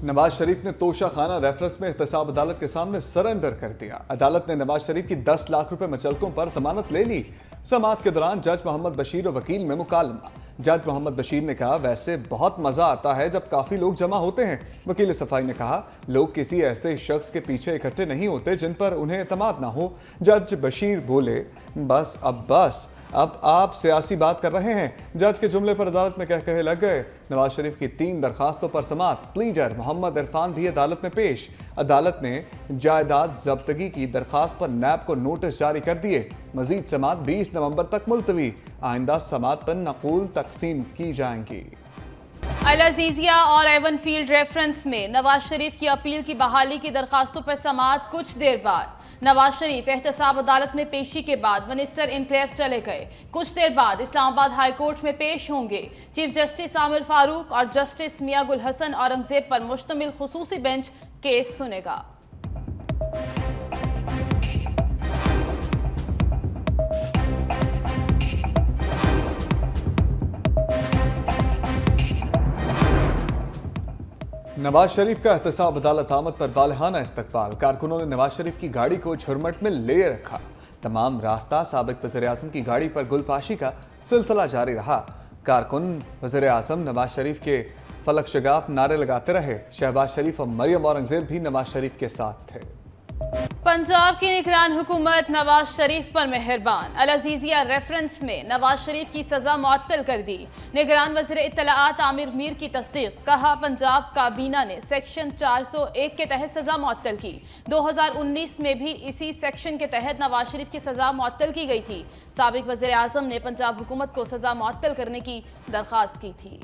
नवाज शरीफ ने तोशा खाना रेफरेंस में एहतसाब अदालत के सामने सरेंडर कर दिया। अदालत ने नवाज शरीफ की 10 लाख रुपए मुचलकों पर जमानत ले ली। समाअत के दौरान जज मोहम्मद बशीर और वकील में मुकालमा। जज मोहम्मद बशीर ने कहा, वैसे बहुत मजा आता है जब काफी लोग जमा होते हैं। वकील सफाई ने कहा, लोग किसी ऐसे शख्स के पीछे इकट्ठे नहीं होते जिन पर उन्हें एतमाद ना हो। जज बशीर बोले, बस अब आप सियासी बात कर रहे हैं। जज के जुमले पर अदालत में कहे लग गए। नवाज शरीफ की 3 दरखास्तों पर समाअत। प्लीडर मोहम्मद इरफान भी अदालत में पेश। अदालत ने जायदाद जब्तगी की दरखास्त पर नैब को नोटिस जारी कर दिए। मजीद समाअत 20 नवंबर तक मुलतवी। आइंदा समाअत पर नकूल तकसीम की जाएंगी। अल अजीजिया और एवनफील्ड रेफरेंस में नवाज शरीफ की अपील की बहाली की दरखास्तों पर समाअत कुछ देर बाद। नवाज शरीफ एहतसाब अदालत में पेशी के बाद मिनिस्टर इनक्लेव चले गए। कुछ देर बाद इस्लामाबाद हाई कोर्ट में पेश होंगे। चीफ जस्टिस आमिर फारूक और जस्टिस मियां गुल हसन औरंगजेब पर मुश्तमिल खुसूसी बेंच केस सुनेगा। नवाज शरीफ का एहतसाब अदालत आमद पर वालहाना इस्तकबाल। कारकुनों ने नवाज शरीफ की गाड़ी को झुरमट में ले रखा। तमाम रास्ता साबिक वज़ीर आज़म की गाड़ी पर गुलपाशी का सिलसिला जारी रहा। कारकुन वज़ीर आज़म नवाज शरीफ के फलक शगाफ नारे लगाते रहे। शहबाज शरीफ और मरियम औरंगजेब भी नवाज शरीफ के साथ थे। पंजाब की निगरान हुकूमत नवाज शरीफ पर मेहरबान। अल अजीजिया रेफरेंस में नवाज शरीफ की सजा मुअत्तल कर दी। निगरान वज़ीर इत्तलाआत आमिर मीर की तस्दीक। कहा, पंजाब काबीना ने सेक्शन 401 के तहत सजा मुअत्तल की। 2019 में भी इसी सेक्शन के तहत नवाज शरीफ की सजा मुअत्तल की गई थी। साबिक वज़ीर आज़म ने पंजाब हुकूमत को सजा मुअत्तल करने की दरख्वास्त की थी।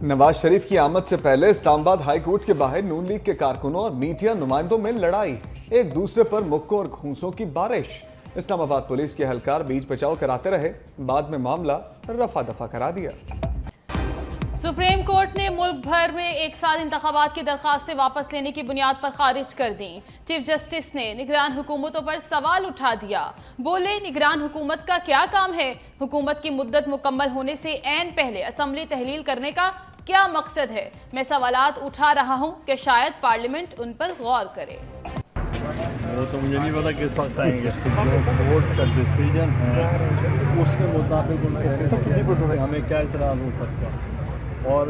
नवाज शरीफ की आमद से पहले इस्लामाबाद हाई कोर्ट के बाहर नून लीग के कारकुनों और मीडिया नुमाइंदों में लड़ाई। एक दूसरे पर मुक्कों और घूंसों की बारिश। इस्लामाबाद पुलिस के एहलकार बीच बचाव कराते रहे। बाद में मामला रफा दफा करा दिया। सुप्रीम कोर्ट ने मुल्क भर में एक साथ इंतखाबात की दरखास्तें वापस लेने की बुनियाद पर खारिज कर दी। चीफ जस्टिस ने निगरान हुकूमतों पर सवाल उठा दिया। बोले, निगरान हुकूमत का क्या काम है? हुकूमत की मुद्दत मुकम्मल होने से ऐन पहले असम्बली तहलील करने का क्या मकसद है? मैं सवालात उठा रहा हूं कि शायद पार्लियामेंट उन पर गौर करे। वो तो मुझे नहीं पता किस वक्त आएंगे। कोर्ट का डिसीजन है, उसके मुताबिक हमें क्या इतराज़ हो सकता है, और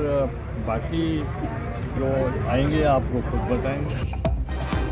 बाकी जो आएंगे आपको खुद बताएंगे।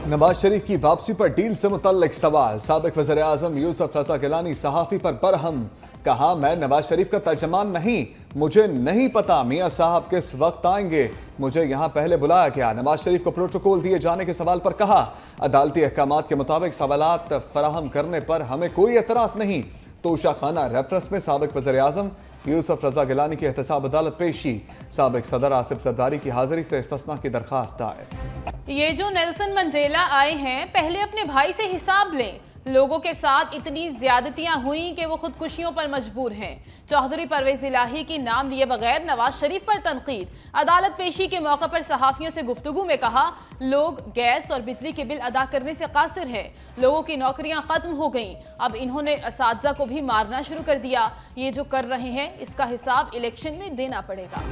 नवाज शरीफ की वापसी पर डील से मुतल्लिक सवाल। साबिक वज़ीर आज़म यूसुफ रज़ा गिलानी सहाफ़ी पर बरहम। कहा, मैं नवाज शरीफ का तर्जमान नहीं, मुझे नहीं पता मियां साहब किस वक्त आएंगे। मुझे यहां पहले बुलाया गया। नवाज शरीफ को प्रोटोकॉल दिए जाने के सवाल पर कहा, अदालती अहकामात के मुताबिक सवालात फराहम करने पर हमें कोई एतराज़ नहीं। तोशा खाना रेफरेंस में साबिक वज़ीर आज़म यूसुफ रज़ा गिलानी की एहतसाब अदालत पेशी। साबिक सदर आसिफ जरदारी की हाजिरी से इस्तिस्ना की दरखास्त दायर। ये जो नेल्सन मंडेला आए हैं, पहले अपने भाई से हिसाब लें। लोगों के साथ इतनी ज्यादतियां हुई कि वो खुदकुशियों पर मजबूर हैं। चौधरी परवेज इलाही की नाम लिए बगैर नवाज शरीफ पर तनकीद। अदालत पेशी के मौके पर सहाफियों से गुफ्तगू में कहा, लोग गैस और बिजली के बिल अदा करने से कासिर हैं। लोगों की नौकरियां खत्म हो गईं। अब इन्होंने असातिज़ा को भी मारना शुरू कर दिया। ये जो कर रहे हैं, इसका हिसाब इलेक्शन में देना पड़ेगा।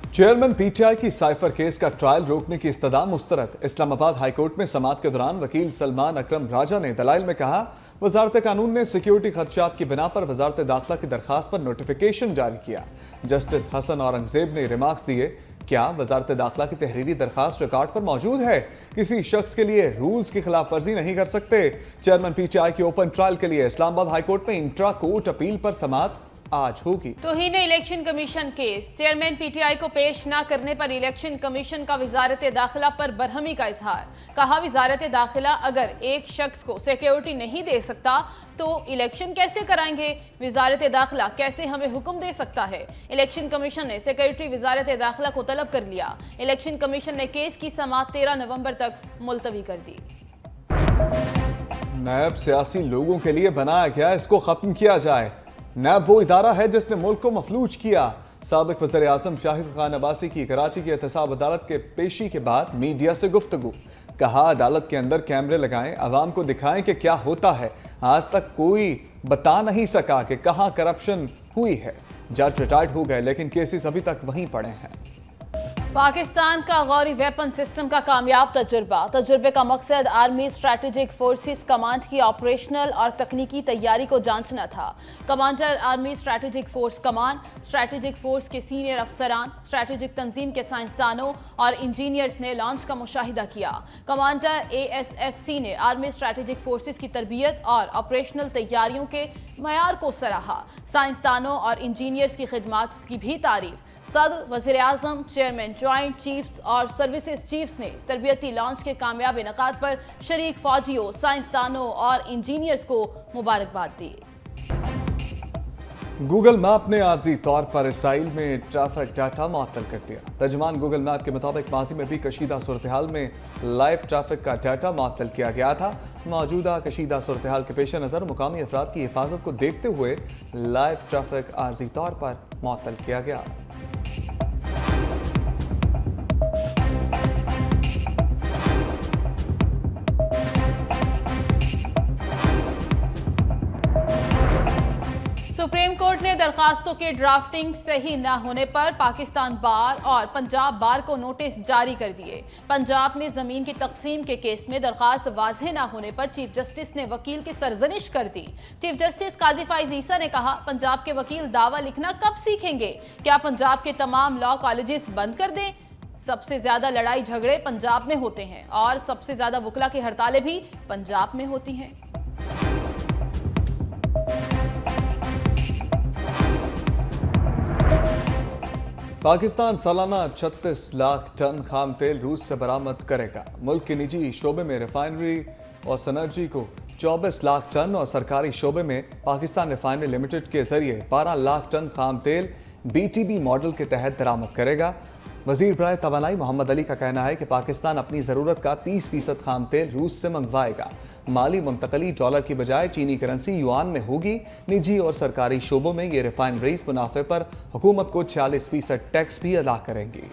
चेयरमैन पीटीआई की साइफर केस का ट्रायल रोकने की इस्तदा मुस्तरद। इस्लामाबाद हाई कोर्ट में समाअत के दौरान वकील सलमान अकरम राजा ने दलाइल में कहा, वजारत कानून ने सिक्योरिटी खदशात की बिना पर वजारत दाखिला की दरखास्त पर नोटिफिकेशन जारी किया। जस्टिस हसन औरंगजेब ने रिमार्क्स दिए, क्या वजारत दाखिला की तहरीरी दरखास्त रिकॉर्ड पर मौजूद है? किसी शख्स के लिए रूल्स की खिलाफ वर्जी नहीं कर सकते। चेयरमैन पीटीआई की ओपन ट्रायल के लिए इस्लामाबाद हाई कोर्ट में इंट्रा कोर्ट अपील पर समाअत आज होगी। तौहीन election commission case. Chairman PTI को पेश न करने पर इलेक्शन कमीशन का वजारत दाखिला पर बरहमी का इजहार। कहा, वजारत दाखिला अगर एक शख्स को सिक्योरिटी नहीं दे सकता तो इलेक्शन कैसे कराएंगे? वजारत दाखिला कैसे हमें हुक्म दे सकता है? इलेक्शन कमीशन ने सेक्रेटरी वजारत दाखिला को तलब कर लिया। इलेक्शन कमीशन ने केस की समाअत 13 नवंबर तक मुलतवी कर दी। नैब सियासी लोगों के लिए बनाया गया, इसको खत्म किया जाए। नैब वो इदारा है जिसने मुल्क को मफलूज किया। साबिक वज़ीर आज़म शाहिद खान अब्बासी की कराची की एहतसाब अदालत के पेशी के बाद मीडिया से गुफ्तगू। कहा, अदालत के अंदर कैमरे लगाएं, अवाम को दिखाएं कि क्या होता है। आज तक कोई बता नहीं सका कि कहां करप्शन हुई है। जज रिटायर्ड हो गए लेकिन केसेस अभी तक वहीं पड़े हैं। पाकिस्तान का गौरी वेपन सिस्टम का कामयाब तजुर्बे का मकसद आर्मी स्ट्रैटेजिक फोर्सेस कमांड की ऑपरेशनल और तकनीकी तैयारी को जांचना था। कमांडर आर्मी स्ट्रैटेजिक फोर्स कमान, स्ट्रैटेजिक फोर्स के सीनियर अफसरान, स्ट्रैटेजिक तंजीम के साइंसदानों और इंजीनियर्स ने लॉन्च का मुशाहिदा किया। कमांडर ASFC ने आर्मी स्ट्रैटेजिक फोर्सेस की तरबियत और ऑपरेशनल तैयारियों के मयार को सराहा। साइंसदानों और इंजीनियर्स की खिदमत की भी तारीफ। सदर, वज़ीर आज़म, चेयरमैन, ज्वाइंट चीफ्स और सर्विसेज चीफ्स ने तरबियती लॉन्च के कामयाब इनेकाद पर शरीक फौजियों, साइंसदानों और इंजीनियर्स को मुबारकबाद दी। गूगल मैप ने आर्जी तौर पर इसराइल में ट्रैफिक डाटा मुअत्तल कर दिया। तर्जुमान गूगल मैप के मुताबिक माजी में भी कशीदा सूरत हाल में लाइव ट्रैफिक का डाटा मुअत्तल किया गया था। मौजूदा कशीदा सूरत हाल के पेश नज़र मुकामी अफराद की हिफाजत को देखते हुए लाइव ट्रैफिक आर्जी तौर पर मुअत्तल किया गया। सुप्रीम कोर्ट ने दरखास्तों के ड्राफ्टिंग सही न होने पर पाकिस्तान बार और पंजाब बार को नोटिस जारी कर दिए। पंजाब में जमीन की तकसीम के केस में दरखास्त वाज़ेह न होने पर चीफ जस्टिस ने वकील की सरजनिश कर दी। चीफ जस्टिस काजी फाइज ईसा ने कहा, पंजाब के वकील दावा लिखना कब सीखेंगे? क्या पंजाब के तमाम लॉ कॉलेजेस बंद कर दें? सबसे ज्यादा लड़ाई झगड़े पंजाब में होते हैं और सबसे ज्यादा वकला की हड़तालें भी पंजाब में होती हैं। पाकिस्तान सालाना 36 लाख टन खाम तेल रूस से बरामद करेगा। मुल्क के निजी शोबे में रिफाइनरी और सनर्जी को 24 लाख टन और सरकारी शोबे में पाकिस्तान रिफाइनरी लिमिटेड के जरिए 12 लाख टन खाम तेल BTB मॉडल के तहत बरामद करेगा। वजीर बराए तवानाई मोहम्मद अली का कहना है कि पाकिस्तान अपनी ज़रूरत का 30% खाम तेल रूस से मंगवाएगा। माली मुंतकली डॉलर की बजाय चीनी करेंसी युआन में होगी। निजी और सरकारी शोबों में ये रिफाइनरीज मुनाफे पर हुकूमत को 46% टैक्स भी अदा करेंगी।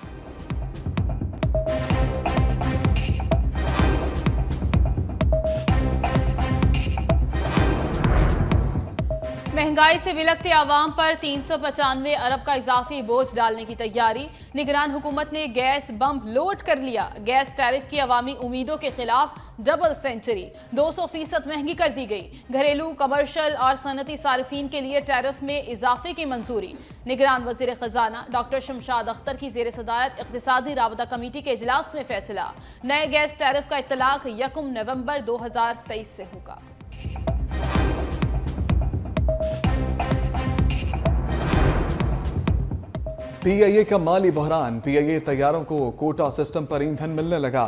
महंगाई से बिलखते आवाम पर 395 अरब का इजाफी बोझ डालने की तैयारी। निगरान हुकूमत ने गैस बम लोड कर लिया। गैस टैरिफ की अवामी उम्मीदों के खिलाफ डबल सेंचुरी, 200% महंगी कर दी गई। घरेलू, कमर्शियल और सनती सार्फिन के लिए टैरिफ में इजाफे की मंजूरी। निगरान वजीर खजाना डॉक्टर शमशाद अख्तर की जेर सदारत इक्तिसादी राबता कमेटी के इजलास में फैसला। नए गैस टैरिफ का इत्तलाक 1 नवंबर 2023 से होगा। PIA का माली बहरान। PIA तैयारों को कोटा सिस्टम पर ईंधन मिलने लगा।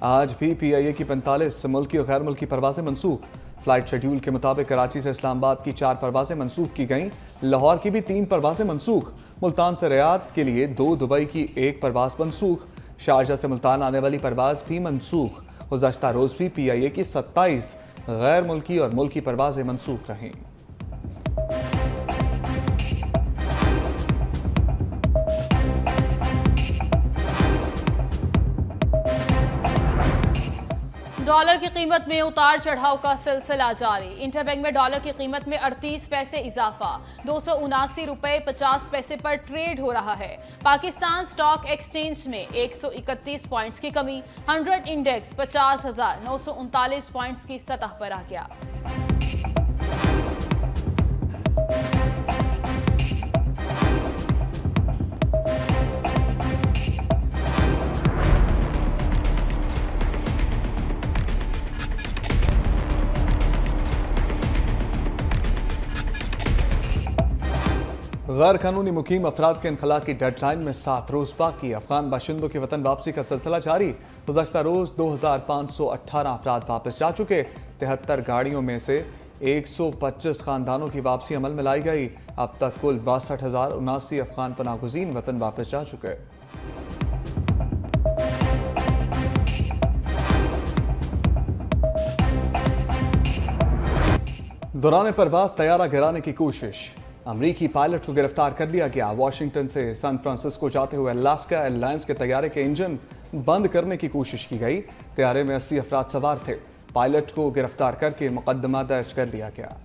आज भी PIA की 45 मुल्की और गैर मुल्की परवाजें मनसूख। फ्लाइट शेड्यूल के मुताबिक कराची से इस्लामाबाद की 4 परवाजें मनसूख की गईं। लाहौर की भी 3 परवाजें मनसूख। मुल्तान से रियाद के लिए 2, दुबई की 1 परवाज मनसूख। शारजा से मुल्तान आने वाली परवाज भी मनसूख। गुज़श्ता रोज भी PIA की 27 गैर मुल्की और मुल्की परवाजें मनसूख रहीं। डॉलर की कीमत में उतार चढ़ाव का सिलसिला जारी। इंटरबैंक में डॉलर की कीमत में 38 पैसे इजाफा, 279 रुपए 50 पैसे पर ट्रेड हो रहा है। पाकिस्तान स्टॉक एक्सचेंज में 131 पॉइंट्स की कमी। 100 इंडेक्स 50,939 पॉइंट्स की सतह पर आ गया। गैर कानूनी मुकीम अफराद के इनखला की डेडलाइन में 7 रोज बाकी। अफगान बाशिंदों की वतन वापसी का सिलसिला जारी। गुज़श्ता रोज 2518 अफराद वापस जा चुके। 73 गाड़ियों में से 125 खानदानों की वापसी अमल में लाई गई। अब तक कुल 62,079 अफगान पनाहगुज़ीन वतन वापस जा चुके। दौरान परवाज तैयारा गिराने की कोशिश। अमरीकी पायलट को गिरफ्तार कर लिया गया। वाशिंगटन से सैन फ्रांसिस्को जाते हुए अलास्का एयरलाइंस के तैयारे के इंजन बंद करने की कोशिश की गई। तैयारे में 80 अफराद सवार थे। पायलट को गिरफ्तार करके मुकदमा दर्ज कर लिया गया।